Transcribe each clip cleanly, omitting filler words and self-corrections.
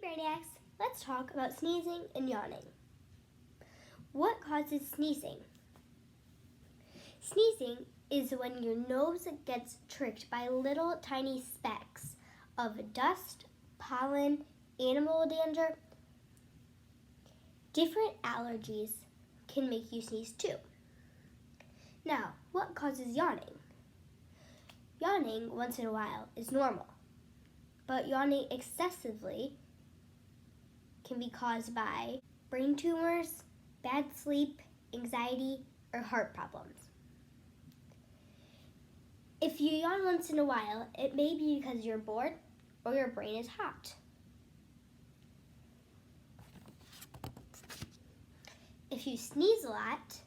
Hey Brainiacs, let's talk about sneezing and yawning. What causes sneezing? Sneezing is when your nose gets tricked by little tiny specks of dust, pollen, animal dander. Different allergies can make you sneeze too. Now, what causes yawning? Yawning once in a while is normal, but yawning excessively can be caused by brain tumors, bad sleep, anxiety, or heart problems. If you yawn once in a while, it may be because you're bored or your brain is hot. If you sneeze a lot,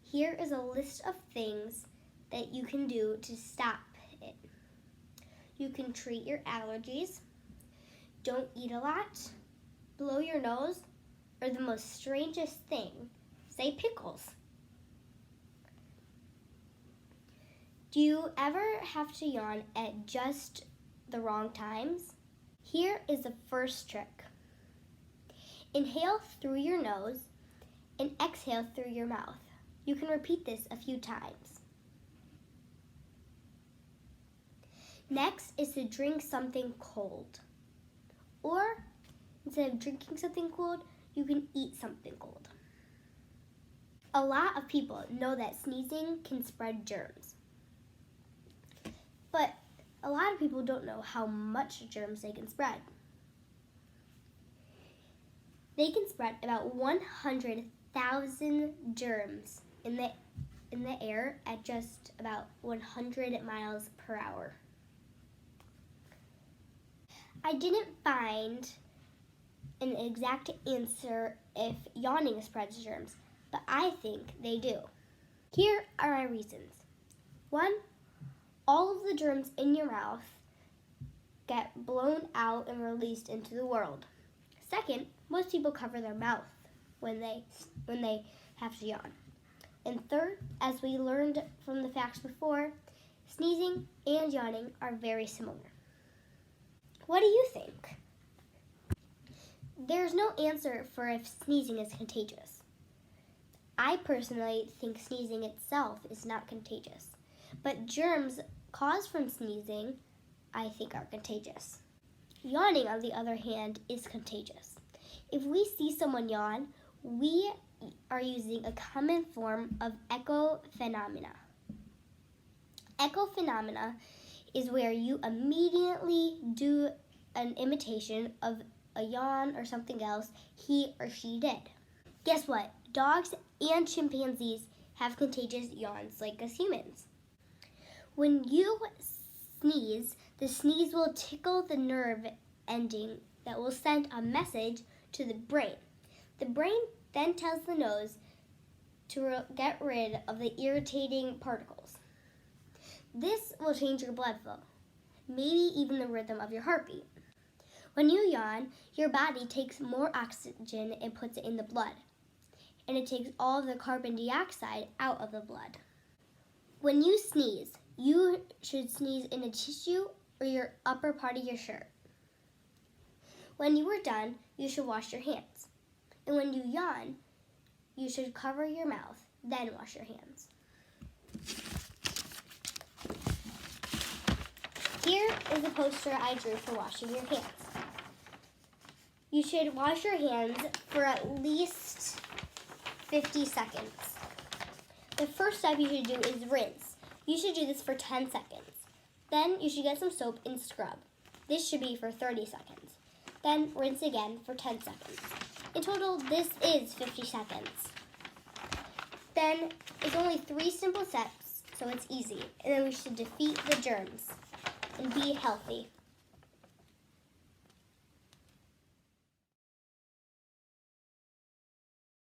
here is a list of things that you can do to stop it. You can treat your allergies, don't eat a lot, blow your nose, or the most strangest thing, say pickles. Do you ever have to yawn at just the wrong times? Here is the first trick. Inhale through your nose and exhale through your mouth. You can repeat this a few times. Next is to drink something cold. Or instead of drinking something cold, you can eat something cold. A lot of people know that sneezing can spread germs. But a lot of people don't know how much germs they can spread. They can spread about 100,000 germs in the air at just about 100 miles per hour. I didn't find an exact answer if yawning spreads germs, but I think they do. Here are my reasons. 1, all of the germs in your mouth get blown out and released into the world. 2nd, most people cover their mouth when they have to yawn. And 3rd, as we learned from the facts before, sneezing and yawning are very similar. What do you think? There's no answer for if sneezing is contagious. I personally think sneezing itself is not contagious, but germs caused from sneezing, I think, are contagious. Yawning, on the other hand, is contagious. If we see someone yawn, we are using a common form of echo phenomena. Echo phenomena is where you immediately do an imitation of a yawn or something else he or she did. Guess what? Dogs and chimpanzees have contagious yawns like us humans. When you sneeze, the sneeze will tickle the nerve ending that will send a message to the brain. The brain then tells the nose to get rid of the irritating particles. This will change your blood flow, maybe even the rhythm of your heartbeat. When you yawn, your body takes more oxygen and puts it in the blood, and it takes all of the carbon dioxide out of the blood. When you sneeze, you should sneeze in a tissue or your upper part of your shirt. When you are done, you should wash your hands. And when you yawn, you should cover your mouth, then wash your hands. Here is a poster I drew for washing your hands. You should wash your hands for at least 50 seconds. The first step you should do is rinse. You should do this for 10 seconds. Then you should get some soap and scrub. This should be for 30 seconds. Then rinse again for 10 seconds. In total, this is 50 seconds. Then it's only 3 simple steps, so it's easy. And then we should defeat the germs and be healthy.